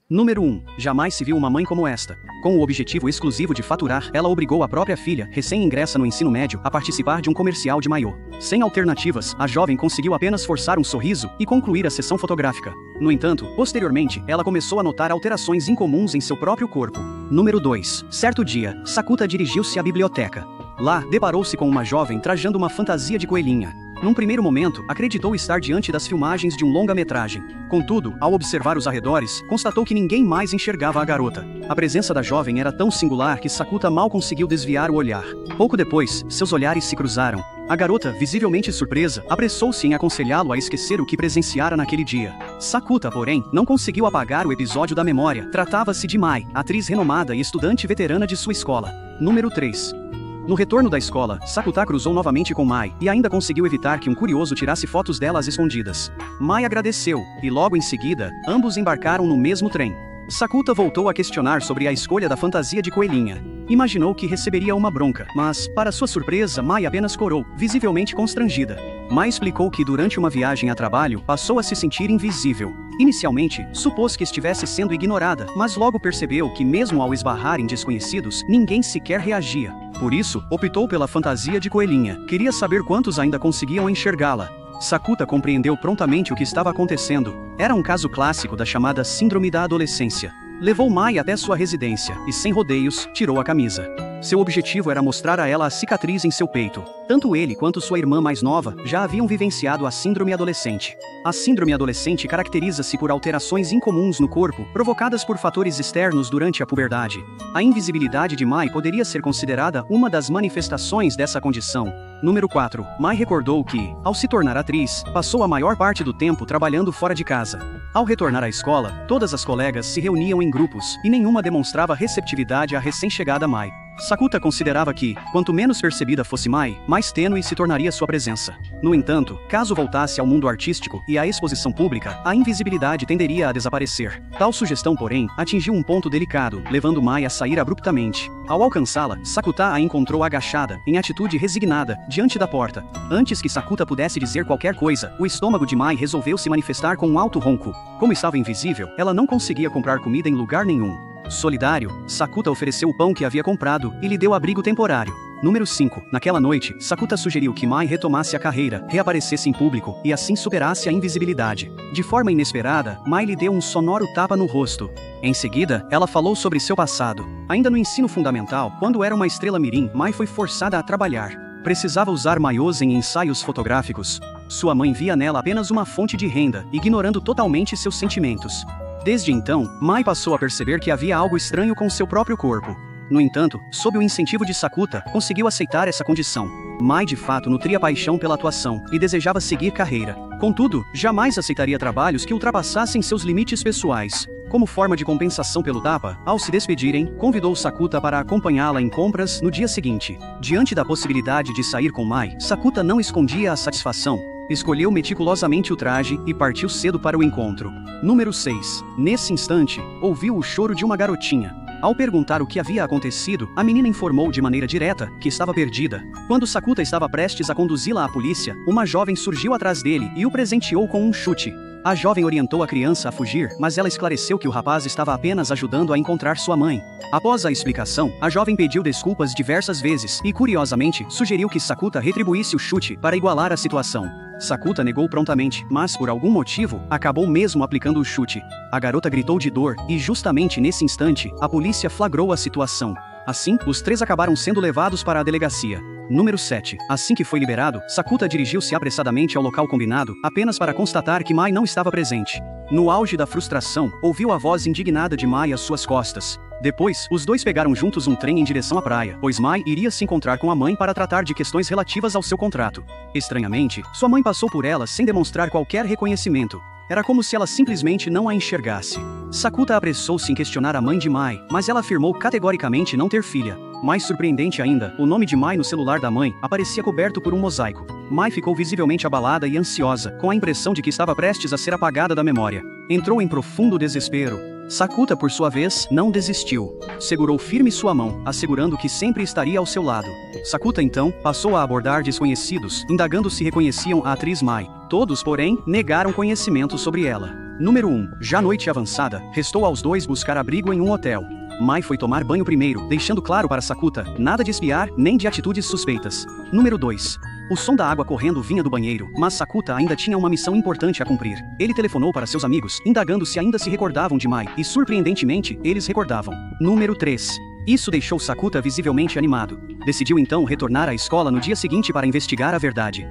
Número 1. Jamais se viu uma mãe como esta. Com o objetivo exclusivo de faturar, ela obrigou a própria filha, recém-ingressa no ensino médio, a participar de um comercial de maiô. Sem alternativas, a jovem conseguiu apenas forçar um sorriso e concluir a sessão fotográfica. No entanto, posteriormente, ela começou a notar alterações incomuns em seu próprio corpo. Número 2. Certo dia, Sakuta dirigiu-se à biblioteca. Lá, deparou-se com uma jovem trajando uma fantasia de coelhinha. Num primeiro momento, acreditou estar diante das filmagens de um longa-metragem. Contudo, ao observar os arredores, constatou que ninguém mais enxergava a garota. A presença da jovem era tão singular que Sakuta mal conseguiu desviar o olhar. Pouco depois, seus olhares se cruzaram. A garota, visivelmente surpresa, apressou-se em aconselhá-lo a esquecer o que presenciara naquele dia. Sakuta, porém, não conseguiu apagar o episódio da memória. Tratava-se de Mai, atriz renomada e estudante veterana de sua escola. Número 3. No retorno da escola, Sakuta cruzou novamente com Mai, e ainda conseguiu evitar que um curioso tirasse fotos dela às escondidas. Mai agradeceu, e logo em seguida, ambos embarcaram no mesmo trem. Sakuta voltou a questionar sobre a escolha da fantasia de coelhinha. Imaginou que receberia uma bronca, mas, para sua surpresa, Mai apenas corou, visivelmente constrangida. Mai explicou que durante uma viagem a trabalho, passou a se sentir invisível. Inicialmente, supôs que estivesse sendo ignorada, mas logo percebeu que mesmo ao esbarrar em desconhecidos, ninguém sequer reagia. Por isso, optou pela fantasia de coelhinha. Queria saber quantos ainda conseguiam enxergá-la. Sakuta compreendeu prontamente o que estava acontecendo. Era um caso clássico da chamada síndrome da adolescência. Levou Mai até sua residência e, sem rodeios, tirou a camisa. Seu objetivo era mostrar a ela a cicatriz em seu peito. Tanto ele quanto sua irmã mais nova já haviam vivenciado a síndrome adolescente. A síndrome adolescente caracteriza-se por alterações incomuns no corpo, provocadas por fatores externos durante a puberdade. A invisibilidade de Mai poderia ser considerada uma das manifestações dessa condição. Número 4. Mai recordou que, ao se tornar atriz, passou a maior parte do tempo trabalhando fora de casa. Ao retornar à escola, todas as colegas se reuniam em grupos, e nenhuma demonstrava receptividade à recém-chegada Mai. Sakuta considerava que, quanto menos percebida fosse Mai, mais tênue se tornaria sua presença. No entanto, caso voltasse ao mundo artístico e à exposição pública, a invisibilidade tenderia a desaparecer. Tal sugestão, porém, atingiu um ponto delicado, levando Mai a sair abruptamente. Ao alcançá-la, Sakuta a encontrou agachada, em atitude resignada, diante da porta. Antes que Sakuta pudesse dizer qualquer coisa, o estômago de Mai resolveu se manifestar com um alto ronco. Como estava invisível, ela não conseguia comprar comida em lugar nenhum. Solidário, Sakuta ofereceu o pão que havia comprado e lhe deu abrigo temporário. Número 5. Naquela noite, Sakuta sugeriu que Mai retomasse a carreira, reaparecesse em público e assim superasse a invisibilidade. De forma inesperada, Mai lhe deu um sonoro tapa no rosto. Em seguida, ela falou sobre seu passado. Ainda no ensino fundamental, quando era uma estrela mirim, Mai foi forçada a trabalhar. Precisava usar maiôs em ensaios fotográficos. Sua mãe via nela apenas uma fonte de renda, ignorando totalmente seus sentimentos. Desde então, Mai passou a perceber que havia algo estranho com seu próprio corpo. No entanto, sob o incentivo de Sakuta, conseguiu aceitar essa condição. Mai de fato nutria paixão pela atuação e desejava seguir carreira. Contudo, jamais aceitaria trabalhos que ultrapassassem seus limites pessoais. Como forma de compensação pelo tapa, ao se despedirem, convidou Sakuta para acompanhá-la em compras no dia seguinte. Diante da possibilidade de sair com Mai, Sakuta não escondia a satisfação. Escolheu meticulosamente o traje e partiu cedo para o encontro. Número 6. Nesse instante, ouviu o choro de uma garotinha. Ao perguntar o que havia acontecido, a menina informou de maneira direta que estava perdida. Quando Sakuta estava prestes a conduzi-la à polícia, uma jovem surgiu atrás dele e o presenteou com um chute. A jovem orientou a criança a fugir, mas ela esclareceu que o rapaz estava apenas ajudando a encontrar sua mãe. Após a explicação, a jovem pediu desculpas diversas vezes e, curiosamente, sugeriu que Sakuta retribuísse o chute para igualar a situação. Sakuta negou prontamente, mas por algum motivo, acabou mesmo aplicando o chute. A garota gritou de dor e, justamente nesse instante, a polícia flagrou a situação. Assim, os três acabaram sendo levados para a delegacia. Número 7. Assim que foi liberado, Sakuta dirigiu-se apressadamente ao local combinado, apenas para constatar que Mai não estava presente. No auge da frustração, ouviu a voz indignada de Mai às suas costas. Depois, os dois pegaram juntos um trem em direção à praia, pois Mai iria se encontrar com a mãe para tratar de questões relativas ao seu contrato. Estranhamente, sua mãe passou por ela sem demonstrar qualquer reconhecimento. Era como se ela simplesmente não a enxergasse. Sakuta apressou-se em questionar a mãe de Mai, mas ela afirmou categoricamente não ter filha. Mais surpreendente ainda, o nome de Mai no celular da mãe aparecia coberto por um mosaico. Mai ficou visivelmente abalada e ansiosa, com a impressão de que estava prestes a ser apagada da memória. Entrou em profundo desespero. Sakuta, por sua vez, não desistiu. Segurou firme sua mão, assegurando que sempre estaria ao seu lado. Sakuta então passou a abordar desconhecidos, indagando se reconheciam a atriz Mai. Todos, porém, negaram conhecimento sobre ela. Número 1. Já noite avançada, restou aos dois buscar abrigo em um hotel. Mai foi tomar banho primeiro, deixando claro para Sakuta, nada de espiar, nem de atitudes suspeitas. Número 2. O som da água correndo vinha do banheiro, mas Sakuta ainda tinha uma missão importante a cumprir. Ele telefonou para seus amigos, indagando se ainda se recordavam de Mai, e surpreendentemente, eles recordavam. Número 3. Isso deixou Sakuta visivelmente animado. Decidiu então retornar à escola no dia seguinte para investigar a verdade.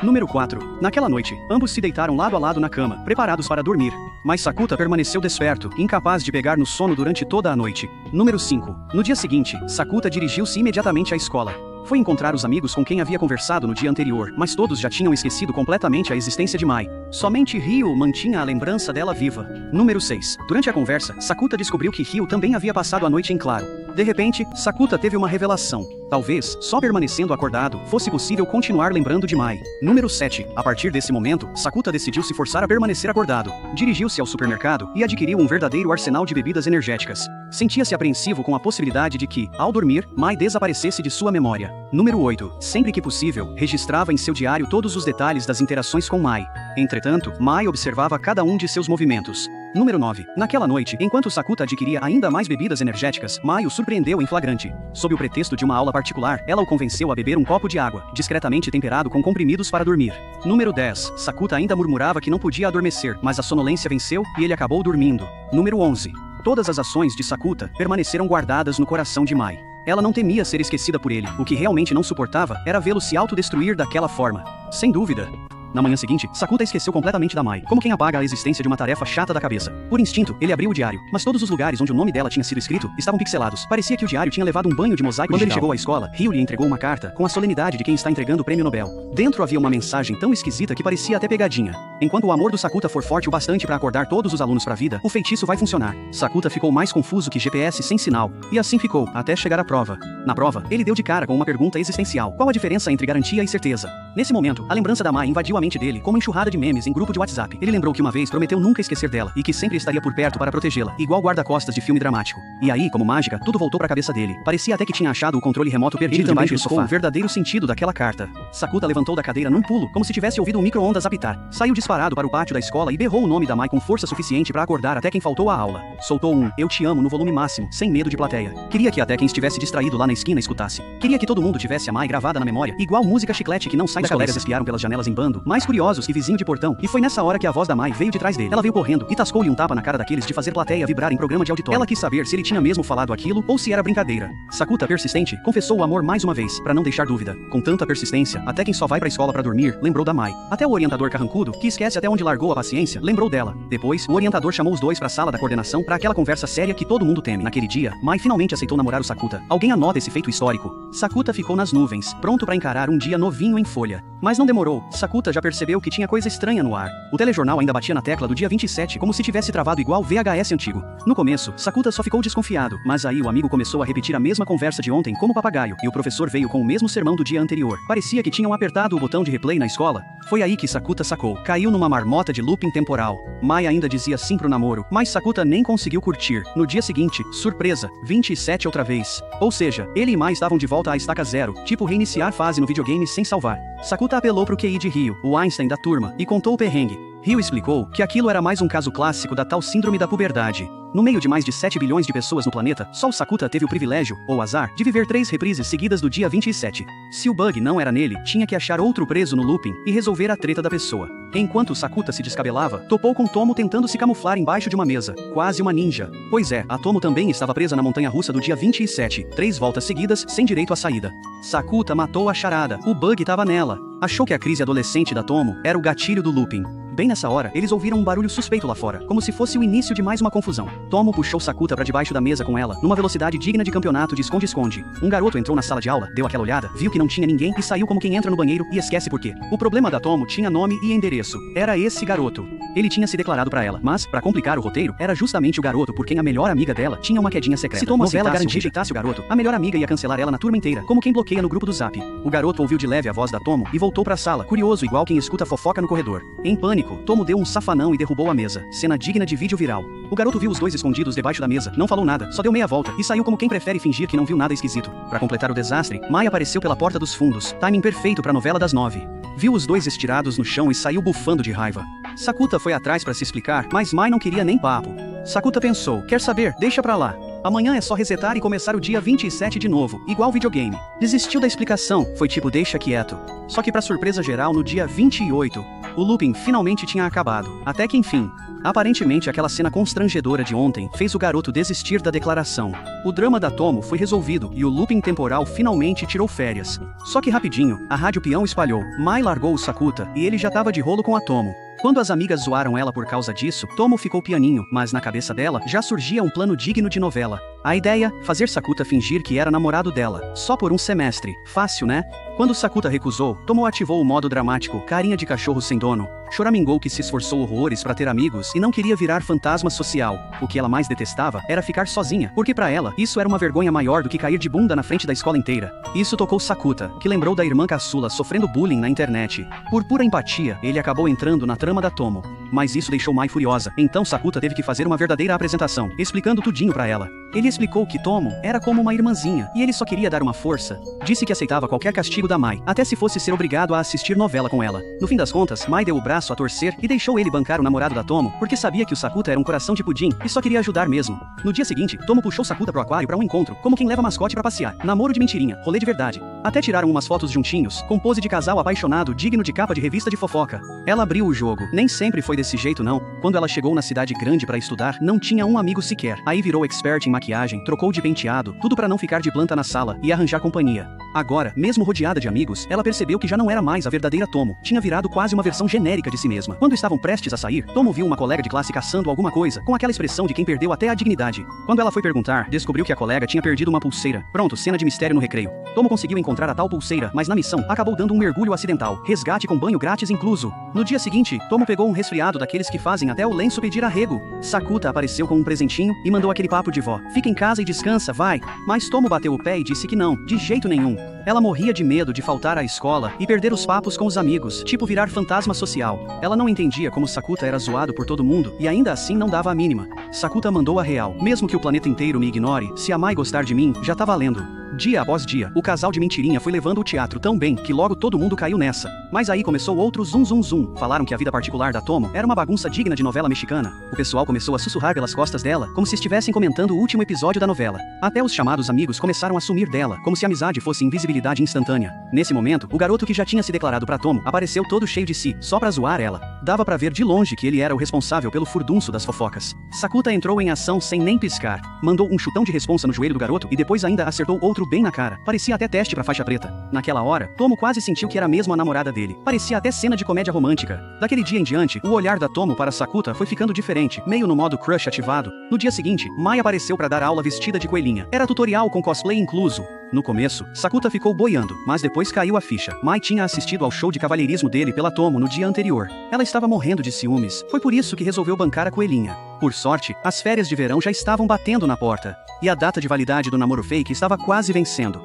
Número 4. Naquela noite, ambos se deitaram lado a lado na cama, preparados para dormir. Mas Sakuta permaneceu desperto, incapaz de pegar no sono durante toda a noite. Número 5. No dia seguinte, Sakuta dirigiu-se imediatamente à escola. Foi encontrar os amigos com quem havia conversado no dia anterior, mas todos já tinham esquecido completamente a existência de Mai. Somente Ryo mantinha a lembrança dela viva. Número 6. Durante a conversa, Sakuta descobriu que Ryo também havia passado a noite em claro. De repente, Sakuta teve uma revelação. Talvez, só permanecendo acordado, fosse possível continuar lembrando de Mai. Número 7. A partir desse momento, Sakuta decidiu se forçar a permanecer acordado. Dirigiu-se ao supermercado e adquiriu um verdadeiro arsenal de bebidas energéticas. Sentia-se apreensivo com a possibilidade de que, ao dormir, Mai desaparecesse de sua memória. Número 8. Sempre que possível, registrava em seu diário todos os detalhes das interações com Mai. Entretanto, Mai observava cada um de seus movimentos. Número 9. Naquela noite, enquanto Sakuta adquiria ainda mais bebidas energéticas, Mai o surpreendeu em flagrante. Sob o pretexto de uma aula particular, ela o convenceu a beber um copo de água, discretamente temperado com comprimidos para dormir. Número 10. Sakuta ainda murmurava que não podia adormecer, mas a sonolência venceu e ele acabou dormindo. Número 11. Todas as ações de Sakuta permaneceram guardadas no coração de Mai. Ela não temia ser esquecida por ele, o que realmente não suportava era vê-lo se autodestruir daquela forma. Sem dúvida. Na manhã seguinte, Sakuta esqueceu completamente da Mai, como quem apaga a existência de uma tarefa chata da cabeça. Por instinto, ele abriu o diário, mas todos os lugares onde o nome dela tinha sido escrito estavam pixelados. Parecia que o diário tinha levado um banho de mosaico digital. Quando ele chegou à escola, Ryo lhe entregou uma carta, com a solenidade de quem está entregando o prêmio Nobel. Dentro havia uma mensagem tão esquisita que parecia até pegadinha. Enquanto o amor do Sakuta for forte o bastante para acordar todos os alunos para a vida, o feitiço vai funcionar. Sakuta ficou mais confuso que GPS sem sinal, e assim ficou, até chegar à prova. Na prova, ele deu de cara com uma pergunta existencial. Qual a diferença entre garantia e certeza? Nesse momento, a lembrança da Mai invadiu a mente dele como uma enxurrada de memes em grupo de WhatsApp. Ele lembrou que uma vez prometeu nunca esquecer dela e que sempre estaria por perto para protegê-la, igual guarda-costas de filme dramático. E aí, como mágica, tudo voltou para a cabeça dele. Parecia até que tinha achado o controle remoto perdido debaixo do sofá. O verdadeiro sentido daquela carta. Sakuta levantou da cadeira num pulo, como se tivesse ouvido um micro-ondas apitar. Saiu disparado para o pátio da escola e berrou o nome da Mai com força suficiente para acordar até quem faltou à aula. Soltou um "Eu te amo" no volume máximo, sem medo de plateia. Queria que até quem estivesse distraído lá na esquina escutasse. Queria que todo mundo tivesse a Mai gravada na memória, igual música chiclete que não sai da cabeça. Os colegas espiaram pelas janelas em bando, mais curiosos que vizinho de portão, e foi nessa hora que a voz da Mai veio de trás dele. Ela veio correndo e tascou-lhe um tapa na cara daqueles de fazer plateia vibrar em programa de auditório. Ela quis saber se ele tinha mesmo falado aquilo ou se era brincadeira. Sakuta, persistente, confessou o amor mais uma vez, para não deixar dúvida. Com tanta persistência, até quem só vai pra escola pra dormir, lembrou da Mai. Até o orientador carrancudo, que esquece até onde largou a paciência, lembrou dela. Depois, o orientador chamou os dois pra sala da coordenação para aquela conversa séria que todo mundo teme. Naquele dia, Mai finalmente aceitou namorar o Sakuta. Alguém anota esse feito histórico. Sakuta ficou nas nuvens, pronto pra encarar um dia novinho em folha. Mas não demorou. Sakuta já percebeu que tinha coisa estranha no ar. O telejornal ainda batia na tecla do dia 27 como se tivesse travado igual VHS antigo. No começo, Sakuta só ficou desconfiado, mas aí o amigo começou a repetir a mesma conversa de ontem como papagaio, e o professor veio com o mesmo sermão do dia anterior. Parecia que tinham apertado o botão de replay na escola. Foi aí que Sakuta sacou. Caiu numa marmota de looping temporal. Mai ainda dizia sim pro namoro, mas Sakuta nem conseguiu curtir. No dia seguinte, surpresa, 27 outra vez. Ou seja, ele e Mai estavam de volta à estaca zero, tipo reiniciar fase no videogame sem salvar. Sakuta apelou pro QI de Ryo, o Einstein da turma, e contou o perrengue. Ryo explicou que aquilo era mais um caso clássico da tal síndrome da puberdade. No meio de mais de 7 bilhões de pessoas no planeta, só o Sakuta teve o privilégio, ou azar, de viver 3 reprises seguidas do dia 27. Se o bug não era nele, tinha que achar outro preso no looping e resolver a treta da pessoa. Enquanto Sakuta se descabelava, topou com Tomo tentando se camuflar embaixo de uma mesa, quase uma ninja. Pois é, a Tomo também estava presa na montanha-russa do dia 27, 3 voltas seguidas, sem direito à saída. Sakuta matou a charada, o bug estava nela. Achou que a crise adolescente da Tomo era o gatilho do looping. Bem nessa hora, eles ouviram um barulho suspeito lá fora, como se fosse o início de mais uma confusão. Tomo puxou Sakuta pra debaixo da mesa com ela, numa velocidade digna de campeonato de esconde-esconde. Um garoto entrou na sala de aula, deu aquela olhada, viu que não tinha ninguém e saiu como quem entra no banheiro e esquece por quê. O problema da Tomo tinha nome e endereço. Era esse garoto. Ele tinha se declarado pra ela, mas, pra complicar o roteiro, era justamente o garoto por quem a melhor amiga dela tinha uma quedinha secreta. Se Tomo rejeitasse o garoto, a melhor amiga ia cancelar ela na turma inteira, como quem bloqueia no grupo do Zap. O garoto ouviu de leve a voz da Tomo e voltou pra sala, curioso igual quem escuta fofoca no corredor. Em pânico, Tomo deu um safanão e derrubou a mesa, cena digna de vídeo viral. O garoto viu os dois escondidos debaixo da mesa, não falou nada, só deu meia volta e saiu como quem prefere fingir que não viu nada esquisito. Pra completar o desastre, Mai apareceu pela porta dos fundos, timing perfeito pra novela das 9. Viu os dois estirados no chão e saiu bufando de raiva. Sakuta foi atrás para se explicar, mas Mai não queria nem papo. Sakuta pensou, quer saber, deixa pra lá. Amanhã é só resetar e começar o dia 27 de novo, igual videogame. Desistiu da explicação, foi tipo deixa quieto. Só que pra surpresa geral no dia 28, o looping finalmente tinha acabado. Até que enfim. Aparentemente aquela cena constrangedora de ontem fez o garoto desistir da declaração. O drama da Tomo foi resolvido e o looping temporal finalmente tirou férias. Só que rapidinho, a rádio peão espalhou, Mai largou o Sakuta e ele já tava de rolo com a Tomo. Quando as amigas zoaram ela por causa disso, Tomo ficou pianinho, mas na cabeça dela já surgia um plano digno de novela. A ideia, fazer Sakuta fingir que era namorado dela, só por um semestre. Fácil, né? Quando Sakuta recusou, Tomo ativou o modo dramático, carinha de cachorro sem dono. Choramingou que se esforçou horrores pra ter amigos e não queria virar fantasma social. O que ela mais detestava era ficar sozinha, porque pra ela, isso era uma vergonha maior do que cair de bunda na frente da escola inteira. Isso tocou Sakuta, que lembrou da irmã caçula sofrendo bullying na internet. Por pura empatia, ele acabou entrando na trama da Tomo. Mas isso deixou Mai furiosa, então Sakuta teve que fazer uma verdadeira apresentação, explicando tudinho pra ela. Ele explicou que Tomo era como uma irmãzinha, e ele só queria dar uma força. Disse que aceitava qualquer castigo da Mai, até se fosse ser obrigado a assistir novela com ela. No fim das contas, Mai deu o braço a torcer e deixou ele bancar o namorado da Tomo, porque sabia que o Sakuta era um coração de pudim e só queria ajudar mesmo. No dia seguinte, Tomo puxou Sakuta pro aquário pra um encontro, como quem leva mascote pra passear. Namoro de mentirinha, rolê de verdade. Até tiraram umas fotos juntinhos, com pose de casal apaixonado digno de capa de revista de fofoca. Ela abriu o jogo. Nem sempre foi desse jeito não. Quando ela chegou na cidade grande pra estudar, não tinha um amigo sequer. Aí virou expert em maquiagem, trocou de penteado, tudo pra não ficar de planta na sala e arranjar companhia. Agora, mesmo rodeada de amigos, ela percebeu que já não era mais a verdadeira Tomo, tinha virado quase uma versão genérica de si mesma. Quando estavam prestes a sair, Tomo viu uma colega de classe caçando alguma coisa, com aquela expressão de quem perdeu até a dignidade. Quando ela foi perguntar, descobriu que a colega tinha perdido uma pulseira. Pronto, cena de mistério no recreio. Tomo conseguiu encontrar a tal pulseira, mas na missão, acabou dando um mergulho acidental, resgate com banho grátis incluso. No dia seguinte, Tomo pegou um resfriado daqueles que fazem até o lenço pedir arrego. Sakuta apareceu com um presentinho e mandou aquele papo de vó. Fica em casa e descansa, vai. Mas Tomo bateu o pé e disse que não, de jeito nenhum. Ela morria de medo de faltar à escola e perder os papos com os amigos, tipo virar fantasma social. Ela não entendia como Sakuta era zoado por todo mundo e ainda assim não dava a mínima. Sakuta mandou a real. Mesmo que o planeta inteiro me ignore, se a Mai gostar de mim, já tá valendo. Dia após dia, o casal de mentirinha foi levando o teatro tão bem que logo todo mundo caiu nessa. Mas aí começou outro zum zum zum. Falaram que a vida particular da Tomo era uma bagunça digna de novela mexicana. O pessoal começou a sussurrar pelas costas dela, como se estivessem comentando o último episódio da novela. Até os chamados amigos começaram a sumir dela, como se a amizade fosse invisibilidade instantânea. Nesse momento, o garoto que já tinha se declarado pra Tomo apareceu todo cheio de si, só pra zoar ela. Dava pra ver de longe que ele era o responsável pelo furdunço das fofocas. Sakuta entrou em ação sem nem piscar. Mandou um chutão de responsa no joelho do garoto e depois ainda acertou outro bem na cara. Parecia até teste pra faixa preta. Naquela hora, Tomo quase sentiu que era mesmo a namorada dele. Parecia até cena de comédia romântica. Daquele dia em diante, o olhar da Tomo para Sakuta foi ficando diferente, meio no modo crush ativado. No dia seguinte, Mai apareceu pra dar aula vestida de coelhinha. Era tutorial com cosplay incluso. No começo, Sakuta ficou boiando, mas depois caiu a ficha. Mai tinha assistido ao show de cavalheirismo dele pela Tomo no dia anterior. Ela estava morrendo de ciúmes. Foi por isso que resolveu bancar a coelhinha. Por sorte, as férias de verão já estavam batendo na porta. E a data de validade do namoro fake estava quase vencendo.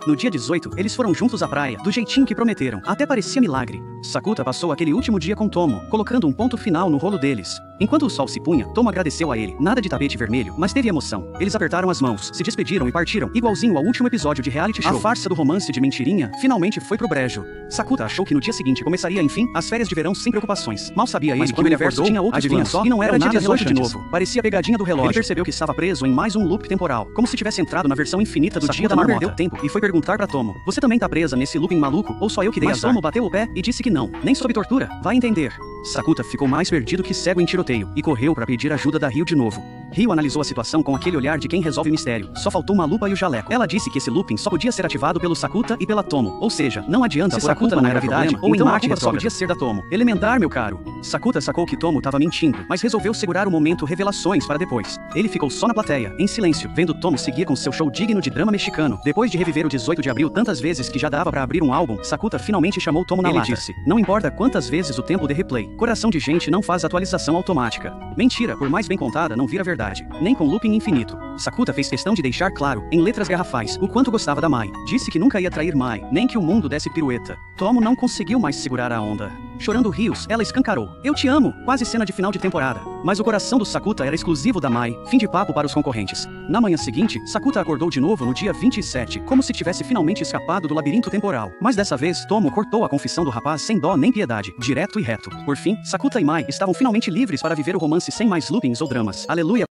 No dia 18, eles foram juntos à praia, do jeitinho que prometeram. Até parecia milagre. Sakuta passou aquele último dia com Tomo, colocando um ponto final no rolo deles. Enquanto o sol se punha, Tomo agradeceu a ele. Nada de tapete vermelho, mas teve emoção. Eles apertaram as mãos, se despediram e partiram, igualzinho ao último episódio de reality show. A farsa do romance de mentirinha finalmente foi pro brejo. Sakuta achou que no dia seguinte começaria, enfim, as férias de verão sem preocupações. Mal sabia ele que o universo tinha outros planos só, e não era dia 18 de novo. Parecia pegadinha do relógio. Ele percebeu que estava preso em mais um loop temporal, como se tivesse entrado na versão infinita do dia da marmota. Perdeu tempo e foi perguntar pra Tomo: você também tá presa nesse looping maluco, ou só eu que dei azar? Mas Tomo bateu o pé e disse que não, nem sob tortura, vai entender. Sakuta ficou mais perdido que cego em tiroteio, e correu pra pedir ajuda da Ryo de novo. Ryo analisou a situação com aquele olhar de quem resolve mistério. Só faltou uma lupa e o jaleco. Ela disse que esse looping só podia ser ativado pelo Sakuta e pela Tomo. Ou seja, não adianta se Sakuta não era gravidade, ou então a culpa só podia ser da Tomo. Elementar, meu caro. Sakuta sacou que Tomo tava mentindo, mas resolveu segurar o momento revelações para depois. Ele ficou só na plateia, em silêncio, vendo Tomo seguir com seu show digno de drama mexicano. Depois de reviver o 18 de abril tantas vezes que já dava pra abrir um álbum, Sakuta finalmente chamou Tomo na lata. Ele disse: não importa quantas vezes o tempo de replay, coração de gente não faz atualização automática. Mentira, por mais bem contada, não vira verdade. Nem com looping infinito. Sakuta fez questão de deixar claro, em letras garrafais, o quanto gostava da Mai. Disse que nunca ia trair Mai, nem que o mundo desse pirueta. Tomo não conseguiu mais segurar a onda. Chorando rios, ela escancarou: eu te amo, quase cena de final de temporada. Mas o coração do Sakuta era exclusivo da Mai, fim de papo para os concorrentes. Na manhã seguinte, Sakuta acordou de novo no dia 27, como se tivesse finalmente escapado do labirinto temporal. Mas dessa vez, Tomo cortou a confissão do rapaz sem dó nem piedade, direto e reto. Por fim, Sakuta e Mai estavam finalmente livres para viver o romance sem mais loopings ou dramas. Aleluia.